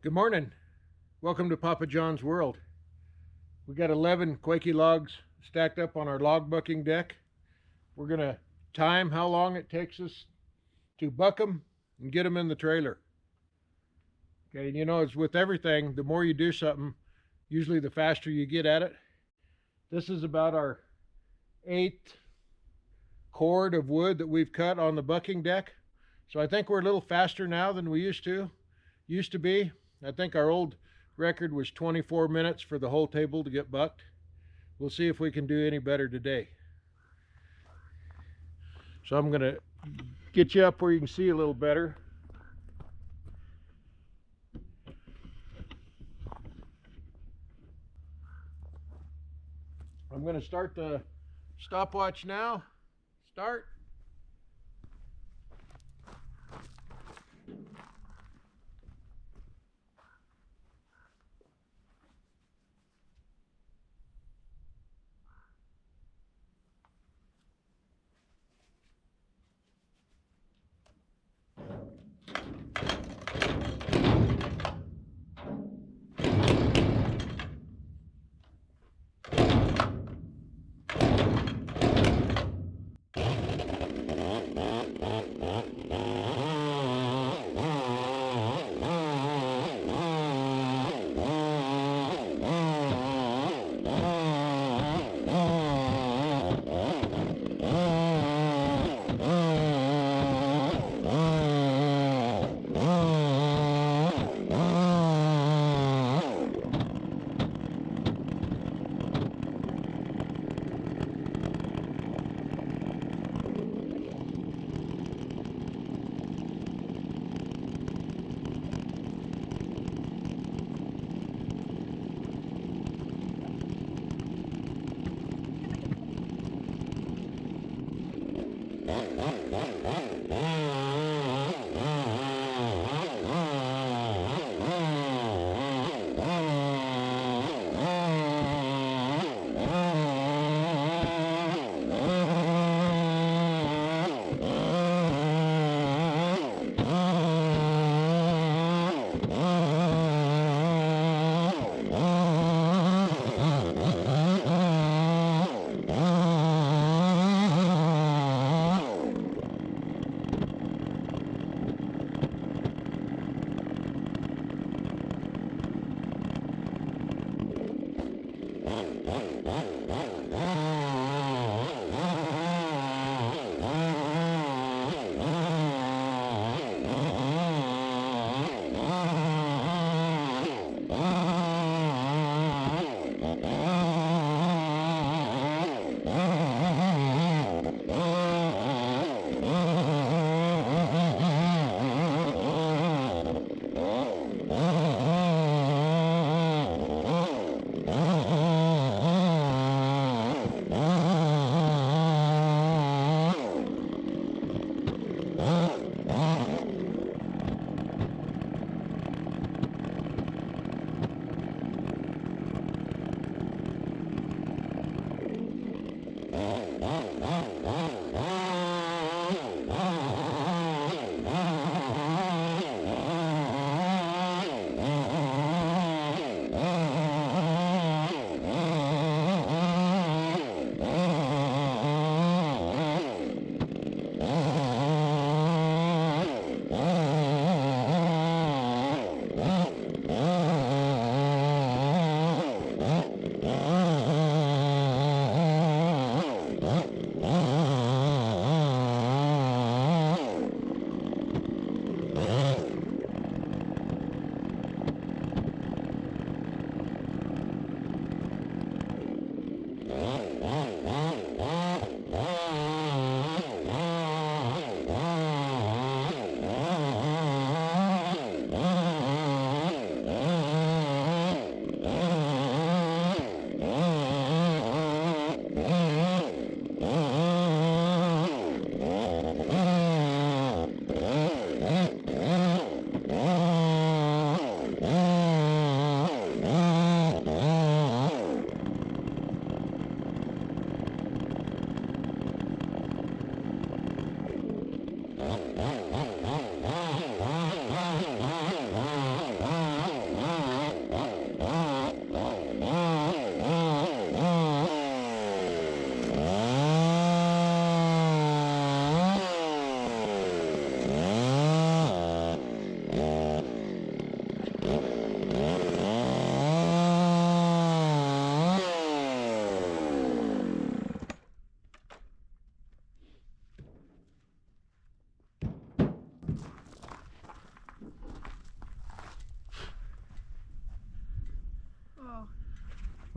Good morning. Welcome to Papa John's World. We got 11 quakey logs stacked up on our log bucking deck. We're going to time how long it takes us to buck them and get them in the trailer. Okay, and it's with everything, the more you do something, usually the faster you get at it. This is about our eighth cord of wood that we've cut on the bucking deck. So I think we're a little faster now than we used to be. I think our old record was 24 minutes for the whole table to get bucked. We'll see if we can do any better today. So I'm going to get you up where you can see a little better. I'm going to start the stopwatch now. Start.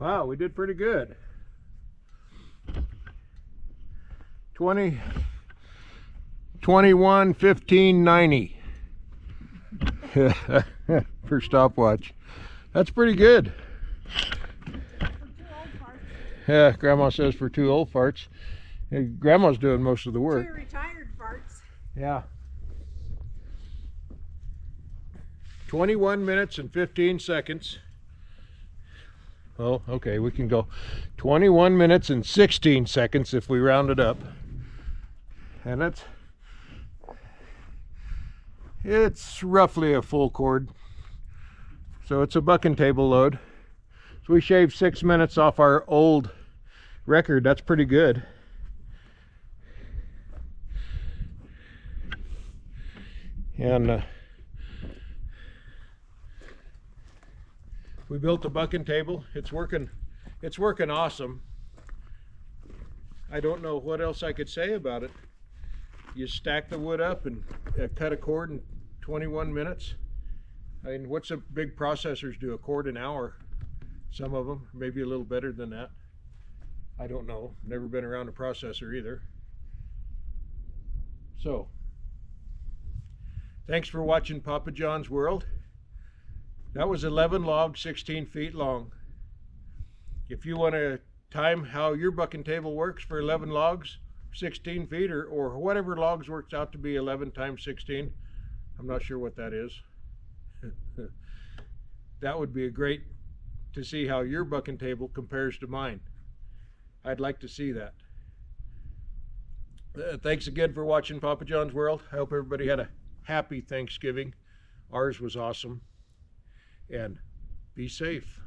Wow, we did pretty good. 20, 21, 15, 90 for stopwatch. That's pretty good. Yeah, Grandma says for 2 old farts. Hey, Grandma's doing most of the work. 2 retired farts. Yeah. 21 minutes and 15 seconds. Oh, okay, we can go 21 minutes and 16 seconds if we round it up. And it's roughly a full cord. So it's a bucking table load. So we shaved 6 minutes off our old record. That's pretty good. And we built a bucking table. It's working awesome. I don't know what else I could say about it. You stack the wood up and cut a cord in 21 minutes. I mean, what's the big processors do? A cord an hour. Some of them, maybe a little better than that. I don't know. Never been around a processor either. So, thanks for watching Papa John's World. That was 11 logs, 16 feet long. If you want to time how your bucking table works for 11 logs, 16 feet, or whatever logs works out to be 11 times 16, I'm not sure what that is. That would be a great to see how your bucking table compares to mine. I'd like to see that. Thanks again for watching Papa John's World. I hope everybody had a happy Thanksgiving. Ours was awesome. And be safe.